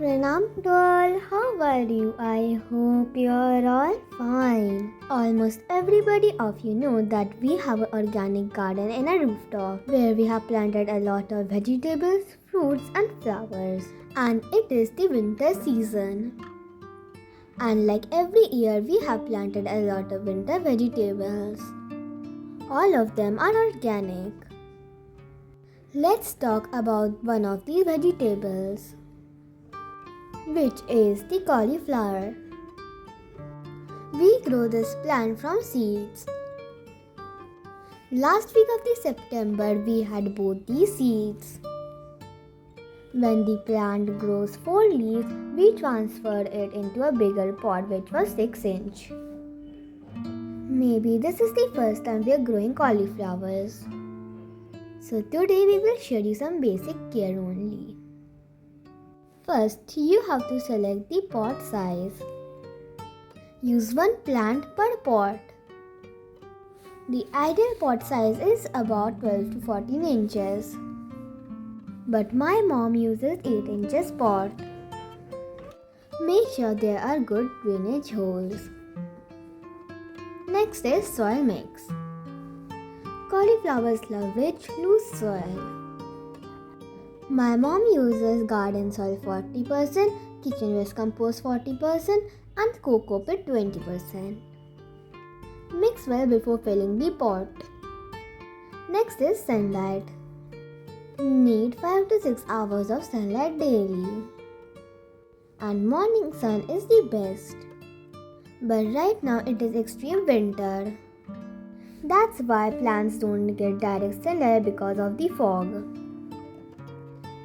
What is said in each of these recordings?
Pranam to all, how are you? I hope you're all fine. Almost everybody of you know that we have an organic garden in a rooftop where we have planted a lot of vegetables, fruits and flowers. And it is the winter season. And like every year we have planted a lot of winter vegetables. All of them are organic. Let's talk about one of these vegetables, which is the cauliflower. We grow this plant from seeds. Last week of the September we had both these seeds. When the plant grows 4 leaves, we transfer it into a bigger pot which was 6 inch. Maybe this is the first time we are growing cauliflowers. So today we will show you some basic care only. First, you have to select the pot size. Use one plant per pot. The ideal pot size is about 12 to 14 inches. But my mom uses 8 inches pot. Make sure there are good drainage holes. Next is soil mix. Cauliflowers love rich, loose soil. My mom uses garden soil 40%, kitchen waste compost 40% and coco pit 20%. Mix well before filling the pot. Next is sunlight. Need 5 to 6 hours of sunlight daily. And morning sun is the best. But right now it is extreme winter. That's why plants don't get direct sunlight because of the fog.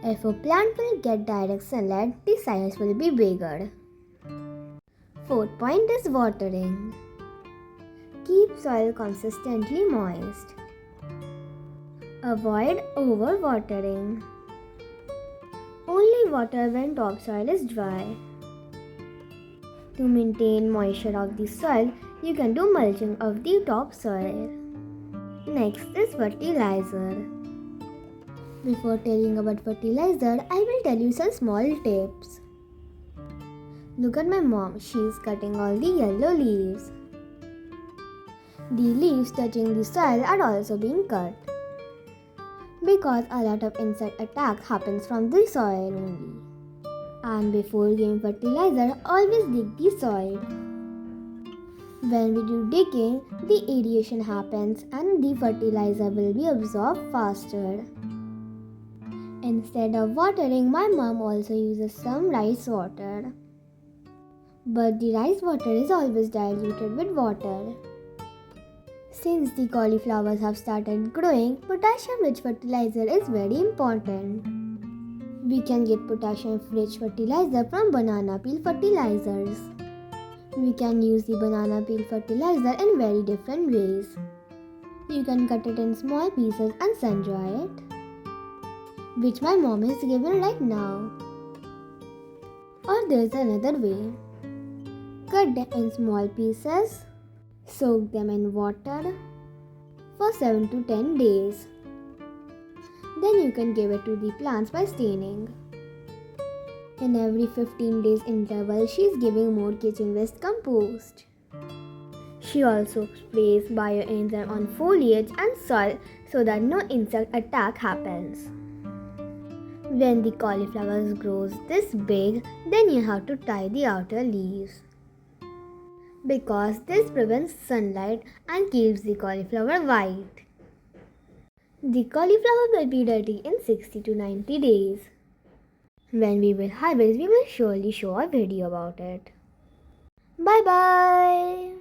If a plant will get direct sunlight, the size will be bigger. Fourth point is watering. Keep soil consistently moist. Avoid overwatering. Only water when topsoil is dry. To maintain moisture of the soil, you can do mulching of the topsoil. Next is fertilizer. Before telling about fertilizer, I will tell you some small tips. Look at my mom, she is cutting all the yellow leaves. The leaves touching the soil are also being cut, because a lot of insect attack happens from the soil only. And before giving fertilizer, always dig the soil. When we do digging, the aeration happens and the fertilizer will be absorbed faster. Instead of watering, my mom also uses some rice water. But the rice water is always diluted with water. Since the cauliflowers have started growing, potassium-rich fertilizer is very important. We can get potassium-rich fertilizer from banana peel fertilizers. We can use the banana peel fertilizer in very different ways. You can cut it in small pieces and sun dry it, which my mom is giving right now. Or there's another way. Cut them in small pieces, soak them in water for 7 to 10 days. Then you can give it to the plants by staining. In every 15 days interval, she is giving more kitchen waste compost. She also sprays Bioenzymes on foliage and soil so that no insect attack happens. When the cauliflower grows this big, then you have to tie the outer leaves, because this prevents sunlight and keeps the cauliflower white. The cauliflower will be ready in 60 to 90 days. When we will harvest, we will surely show a video about it. Bye bye.